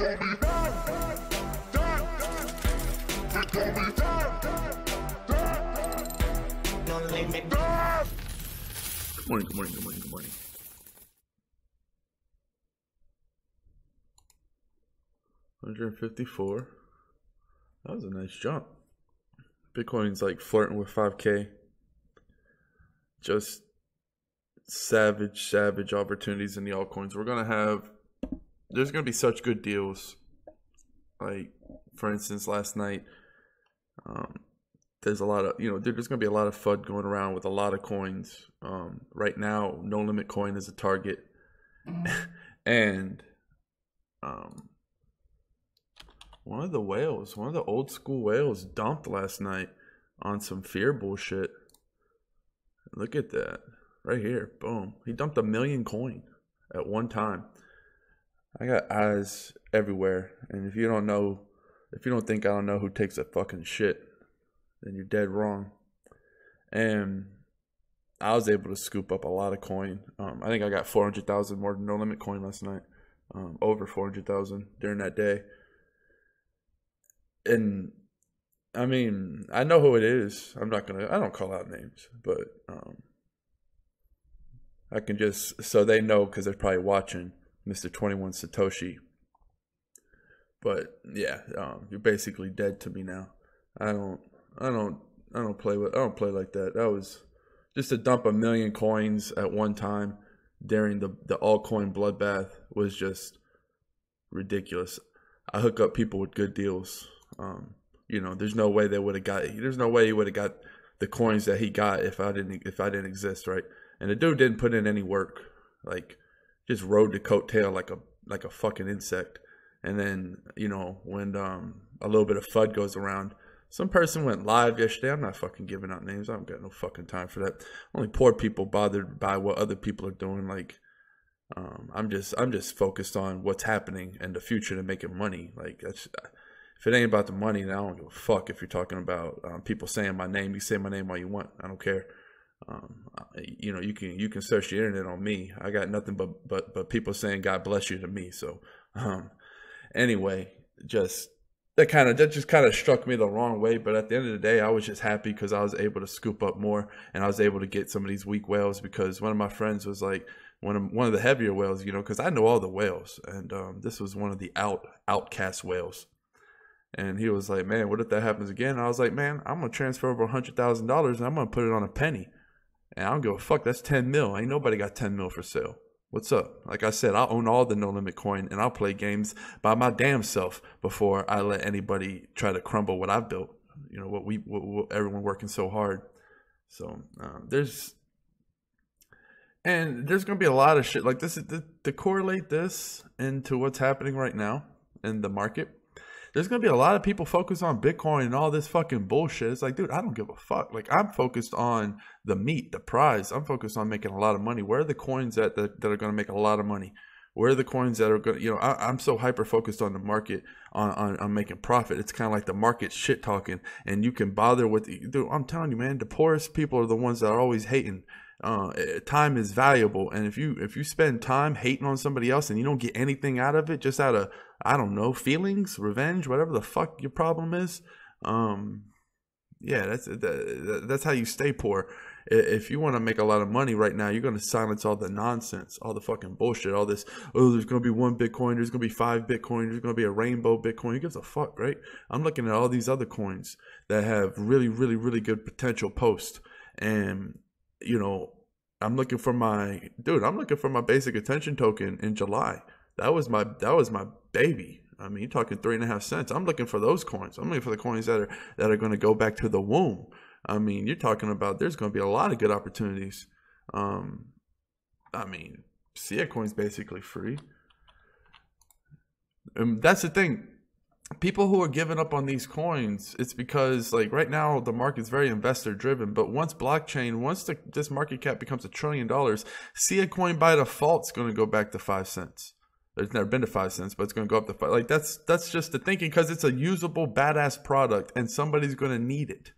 Good morning. 154. That was a nice jump. Bitcoin's like flirting with 5K. Just savage opportunities in the altcoins. There's gonna be such good deals. Like, for instance, last night, there's a lot of, there's gonna be a lot of FUD going around with a lot of coins. Right now, No Limit Coin is a target, and one of the old school whales dumped last night on some fear bullshit. Look at that. Right here. Boom. He dumped 1 million coin at one time. I got eyes everywhere. And if you don't think I don't know who takes a fucking shit, then you're dead wrong. And I was able to scoop up a lot of coin. I think I got 400,000 more No Limit Coin last night. Over 400,000 during that day. And I mean, I know who it is. I don't call out names, but I can just, so they know, because they're probably watching, Mr. 21 Satoshi. But yeah, you're basically dead to me now. I don't play like that. That was just to dump 1 million coins at one time during the altcoin bloodbath was just ridiculous. I hook up people with good deals. There's no way he would have got the coins that he got if I didn't exist, right? And the dude didn't put in any work, like just rode the coattail like a fucking insect. And then, when a little bit of FUD goes around, some person went live yesterday. I'm not fucking giving out names. I don't got no fucking time for that. Only poor people bothered by what other people are doing. Like, I'm just focused on what's happening in the future to making money. Like, if it ain't about the money, then I don't give a fuck. If you're talking about people saying my name, you say my name all you want. I don't care. You can search the internet on me. I got nothing but people saying God bless you to me. So, anyway, that just kind of struck me the wrong way. But at the end of the day, I was just happy because I was able to scoop up more, and I was able to get some of these weak whales, because one of my friends was like one of the heavier whales, because I know all the whales, and this was one of the outcast whales. And he was like, man, what if that happens again? And I was like, man, I'm going to transfer over $100,000 and I'm going to put it on a penny. And I don't give a fuck. That's 10 mil. Ain't nobody got 10 mil for sale. What's up? Like I said, I own all the No Limit Coin, and I'll play games by my damn self before I let anybody try to crumble what I've built. What everyone working so hard. So there's going to be a lot of shit like this. To correlate this into what's happening right now in the market, there's going to be a lot of people focused on Bitcoin and all this fucking bullshit. It's like, dude, I don't give a fuck. Like, I'm focused on the meat, the prize. I'm focused on making a lot of money. Where are the coins that are going to make a lot of money? Where are the coins that are going to, I'm so hyper focused on the market, on making profit. It's kind of like the market shit talking, and you can bother with, dude, I'm telling you, man, the poorest people are the ones that are always hating. Time is valuable, and if you spend time hating on somebody else and you don't get anything out of it, just out of, I don't know, feelings, revenge, whatever the fuck your problem is, that's how you stay poor. If you want to make a lot of money right now, you're going to silence all the nonsense, all the fucking bullshit, all this, there's going to be 1 Bitcoin, there's going to be 5 Bitcoin, there's going to be a rainbow Bitcoin. Who gives a fuck, right? I'm looking at all these other coins that have really, really, really good potential post, and I'm looking for my basic attention token in July. That was my baby. I mean, you're talking 3.5 cents. I'm looking for those coins. I'm looking for the coins that are going to go back to the womb. I mean, you're talking about there's going to be a lot of good opportunities. SIA coin's basically free. That's the thing. People who are giving up on these coins, it's because, like, right now the market's very investor driven, but once this market cap becomes $1 trillion, SIA coin by default is going to go back to 5 cents. It's never been to 5 cents, but it's going to go up to 5. Like, that's just the thinking, because it's a usable badass product and somebody's going to need it.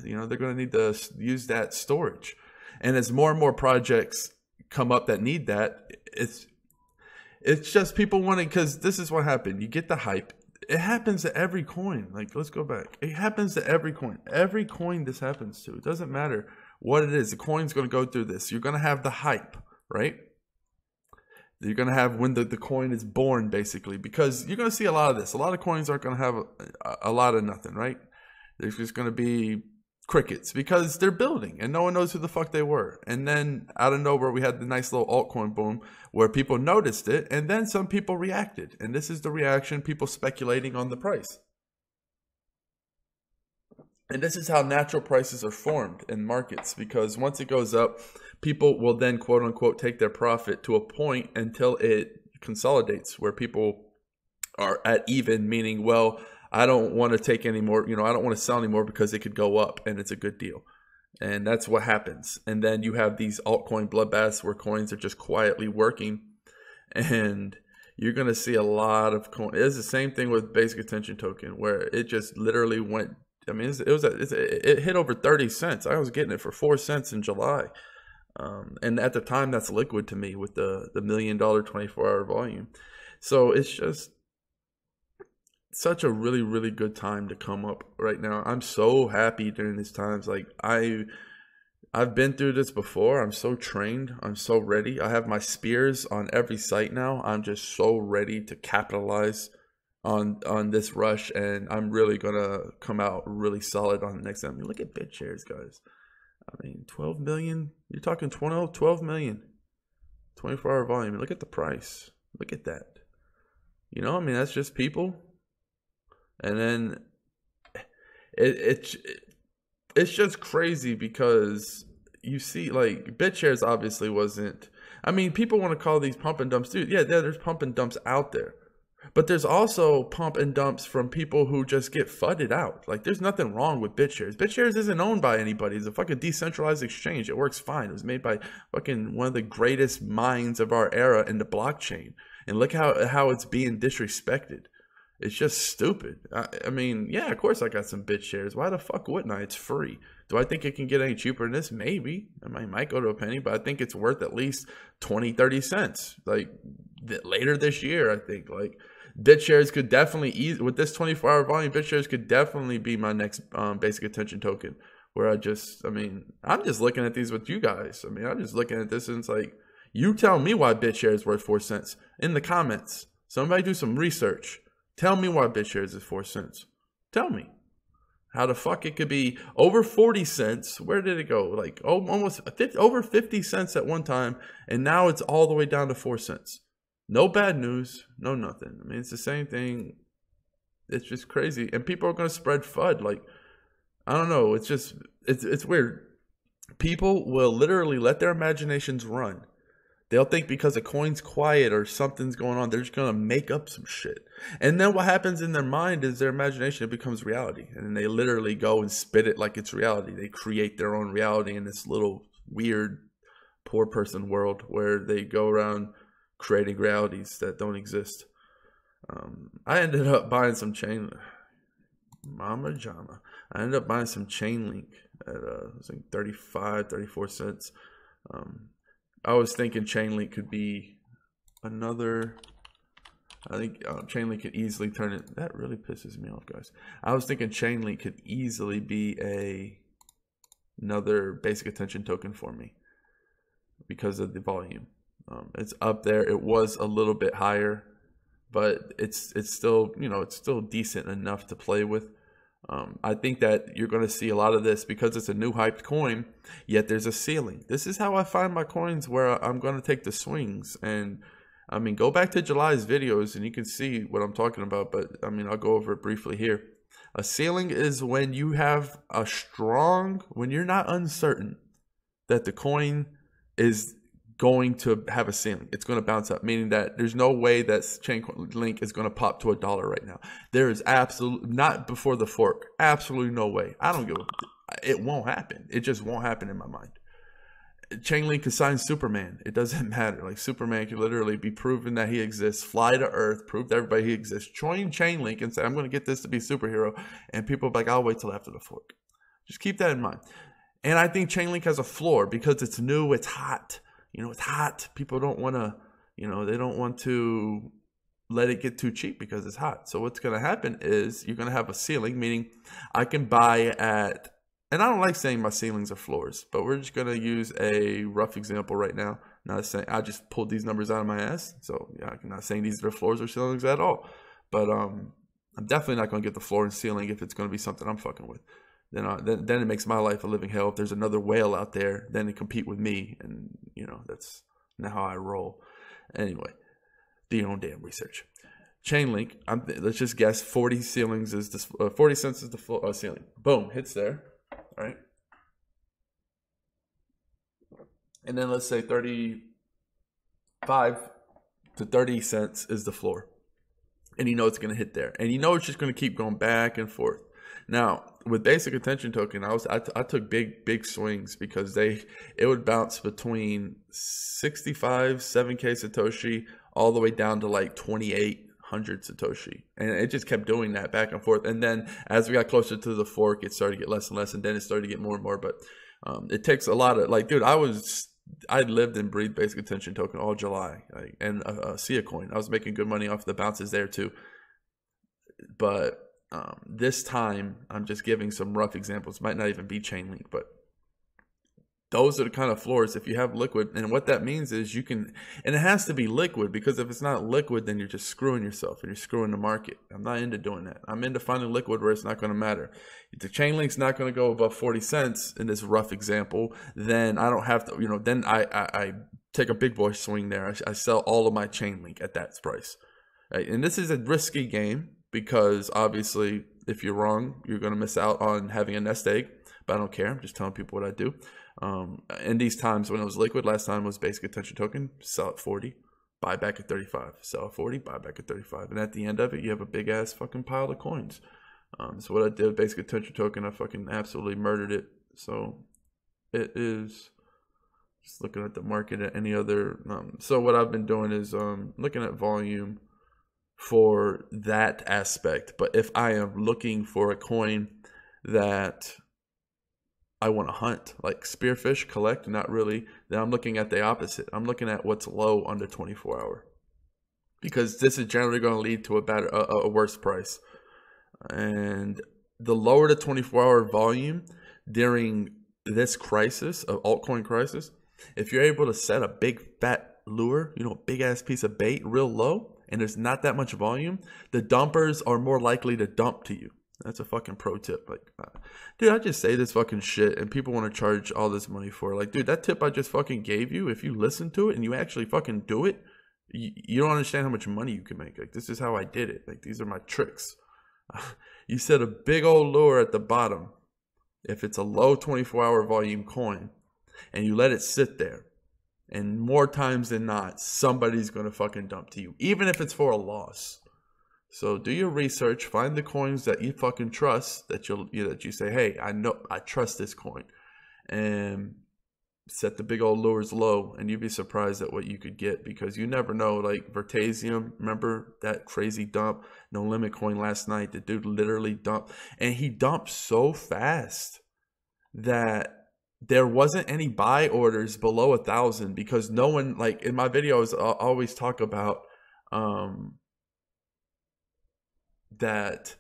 They're going to need to use that storage. And as more and more projects come up that need that, It's just people wanting, because this is what happened. You get the hype. It happens to every coin. Like, let's go back. It happens to every coin. Every coin this happens to. It doesn't matter what it is. The coin's going to go through this. You're going to have the hype, right? You're going to have when the coin is born, basically, because you're going to see a lot of this. A lot of coins aren't going to have a lot of nothing, right? There's just going to be crickets because they're building and no one knows who the fuck they were. And then out of nowhere, we had the nice little altcoin boom where people noticed it and then some people reacted. And this is the reaction, people speculating on the price. And this is how natural prices are formed in markets, because once it goes up, people will then quote unquote take their profit to a point until it consolidates where people are at even, meaning, well, I don't want to take any more, I don't want to sell anymore because it could go up and it's a good deal. And that's what happens. And then you have these altcoin bloodbaths where coins are just quietly working, and you're going to see a lot of coins. It's the same thing with basic attention token where it just literally went. I mean, it hit over 30 cents. I was getting it for 4 cents in July. And at the time, that's liquid to me with the $1 million 24-hour volume. So it's just such a really, really good time to come up right now. I'm so happy during these times. Like I've been through this before. I'm so trained. I'm so ready. I have my spears on every site now. I'm just so ready to capitalize on this rush, and I'm really gonna come out really solid on the next time. I mean, look at BitShares, guys. I mean, 12 million. You're talking 12 million 24-hour volume. And look at the price. Look at that. I mean, that's just people. And then it's just crazy because you see, like, BitShares obviously wasn't. I mean, people want to call these pump and dumps, dude. Yeah, there's pump and dumps out there. But there's also pump and dumps from people who just get fudded out. Like, there's nothing wrong with BitShares. BitShares isn't owned by anybody. It's a fucking decentralized exchange. It works fine. It was made by fucking one of the greatest minds of our era in the blockchain. And look how it's being disrespected. It's just stupid. I mean, yeah, of course I got some BitShares. Why the fuck wouldn't I? It's free. Do I think it can get any cheaper than this? Maybe. I might go to a penny, but I think it's worth at least 20, 30 cents. Like, later this year, I think. Like, BitShares could definitely, with this 24-hour volume, BitShares could definitely be my next basic attention token. Where I'm just looking at these with you guys. I mean, I'm just looking at this and it's like, you tell me why BitShares is worth 4 cents in the comments. Somebody do some research. Tell me why BitShares is 4 cents. Tell me. How the fuck it could be over 40 cents. Where did it go? Like, almost over 50 cents at one time. And now it's all the way down to 4 cents. No bad news. No nothing. I mean, it's the same thing. It's just crazy. And people are going to spread FUD. Like, I don't know. It's just, it's weird. People will literally let their imaginations run. They'll think because a coin's quiet or something's going on, they're just going to make up some shit. And then what happens in their mind is their imagination, it becomes reality. And then they literally go and spit it like it's reality. They create their own reality in this little weird poor person world where they go around creating realities that don't exist. I ended up buying some Mama Jama. I ended up buying some Chainlink at it was like 35, 34 cents. I was thinking Chainlink could be another. I think Chainlink could easily turn it. That really pisses me off, guys. I was thinking Chainlink could easily be another basic attention token for me because of the volume. It's up there. It was a little bit higher, but it's still, it's still decent enough to play with. I think that you're going to see a lot of this because it's a new hyped coin, yet there's a ceiling. This is how I find my coins where I'm going to take the swings. And I mean, go back to July's videos and you can see what I'm talking about. But I mean, I'll go over it briefly here. A ceiling is when you have when you're not uncertain that the coin is going to have a ceiling. It's going to bounce up, meaning that there's no way that Chainlink is going to pop to $1 right now. There is absolutely, not before the fork, absolutely no way. I don't give it won't happen. It just won't happen in my mind. Chainlink could sign Superman. It doesn't matter. Like, Superman could literally be proven that he exists, fly to Earth, prove to everybody he exists, join Chainlink and say, I'm going to get this to be superhero. And people are like, I'll wait till after the fork. Just keep that in mind. And I think Chainlink has a floor because it's new, it's hot. It's hot. People don't want to, You know, they don't want to let it get too cheap because it's hot. So what's going to happen is you're going to have a ceiling, meaning I can buy at, and I don't like saying my ceilings are floors, but we're just going to use a rough example right now. Not saying I just pulled these numbers out of my ass. So yeah, I'm not saying these are floors or ceilings at all, but I'm definitely not going to get the floor and ceiling if it's going to be something I'm fucking with. Then it makes my life a living hell. If there's another whale out there, then they compete with me, and you know that's not how I roll. Anyway, do your own damn research. Chain link. Let's just guess 40 ceilings is this. 40 cents is the floor ceiling. Boom, hits there. All right, and then let's say 35 to 30 cents is the floor, and you know it's gonna hit there, and you know it's just gonna keep going back and forth. Now, with basic attention token, I took big swings because it would bounce between 65, 7K Satoshi all the way down to like 2,800 Satoshi. And it just kept doing that back and forth. And then as we got closer to the fork, it started to get less and less, and then it started to get more and more. But it takes a lot of, like, dude, I lived and breathed basic attention token all July, like, and SIA coin. I was making good money off the bounces there too. But this time, I'm just giving some rough examples. Might not even be chain link, but those are the kind of floors if you have liquid. And what that means is you can, and it has to be liquid, because if it's not liquid, then you're just screwing yourself and you're screwing the market. I'm not into doing that. I'm into finding liquid where it's not going to matter. If the chain link's not going to go above 40 cents in this rough example, then I don't have to, you know, then I take a big boy swing there. I sell all of my chain link at that price. Right? And this is a risky game, because obviously if you're wrong, you're going to miss out on having a nest egg, but I don't care. I'm just telling people what I do. In these times when it was liquid, last time was basic attention token, sell at 40, buy back at 35, sell at 40, buy back at 35. And at the end of it, you have a big ass fucking pile of coins. So what I did with basic attention token, I fucking absolutely murdered it. So it is just looking at the market at any other. So what I've been doing is looking at volume for that aspect. But if I am looking for a coin that I want to hunt, like spearfish, collect, not really, then I'm looking at the opposite. I'm looking at what's low under 24 hour, because this is generally going to lead to a worse price. And the lower the 24-hour volume during this crisis, of altcoin crisis, if you're able to set a big fat lure, you know, big ass piece of bait real low, and there's not that much volume, the dumpers are more likely to dump to you. That's a fucking pro tip. Like, dude, I just say this fucking shit and people want to charge all this money for it. Like, dude, that tip I just fucking gave you, if you listen to it and you actually fucking do it, you don't understand how much money you can make. Like, this is how I did it. Like, these are my tricks. You set a big old lure at the bottom if it's a low 24-hour volume coin, and you let it sit there. And more times than not, somebody's going to fucking dump to you, even if it's for a loss. So do your research, find the coins that you fucking trust, that you say, hey, I trust this coin, and set the big old lures low, and you'd be surprised at what you could get, because you never know. Like Vertasium, remember that crazy dump? No Limit coin last night, the dude literally dumped, and he dumped so fast that there wasn't any buy orders below 1,000, because no one, like in my videos, I always talk about that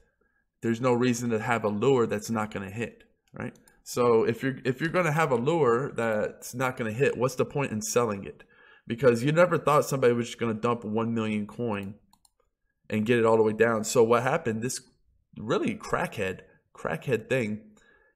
there's no reason to have a lure that's not going to hit, right? So if you're going to have a lure that's not going to hit, what's the point in selling it? Because you never thought somebody was just going to dump 1 million coin and get it all the way down. So what happened, this really crackhead thing,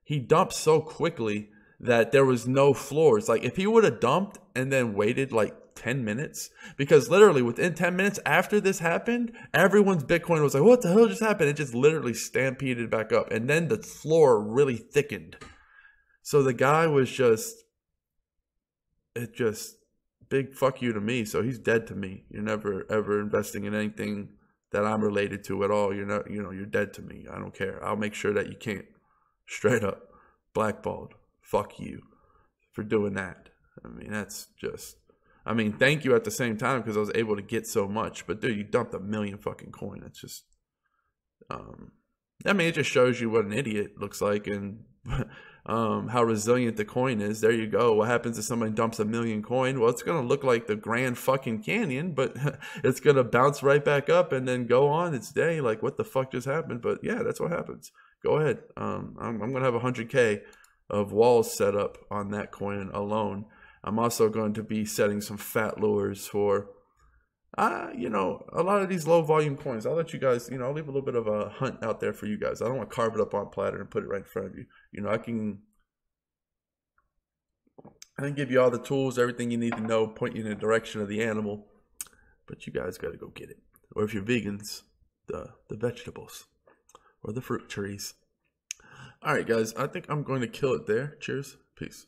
he dumped so quickly that there was no floors. Like if he would have dumped and then waited like 10 minutes, because literally within 10 minutes after this happened, everyone's Bitcoin was like, what the hell just happened? It just literally stampeded back up, and then the floor really thickened. So the guy was just big fuck you to me. So he's dead to me. You're never ever investing in anything that I'm related to at all. You're not, you're dead to me. I don't care. I'll make sure that you can't. Straight up blackballed. Fuck you for doing that. I mean, that's just, thank you at the same time, because I was able to get so much. But dude, you dumped 1 million fucking coin. It's just, I mean, it just shows you what an idiot looks like and how resilient the coin is. There you go. What happens if somebody dumps 1,000,000 coin? Well, it's going to look like the Grand fucking Canyon, but it's going to bounce right back up and then go on its day. Like, what the fuck just happened? But yeah, that's what happens. Go ahead. I'm going to have 100K of walls set up on that coin alone. I'm also going to be setting some fat lures for, you know, a lot of these low volume coins. I'll let you guys, you know, I'll leave a little bit of a hunt out there for you guys. I don't want to carve it up on platter and put it right in front of you. You know, I can give you all the tools, everything you need to know, point you in the direction of the animal, but you guys got to go get it. Or if you're vegans, the vegetables or the fruit trees. All right, guys, I think I'm going to kill it there. Cheers. Peace.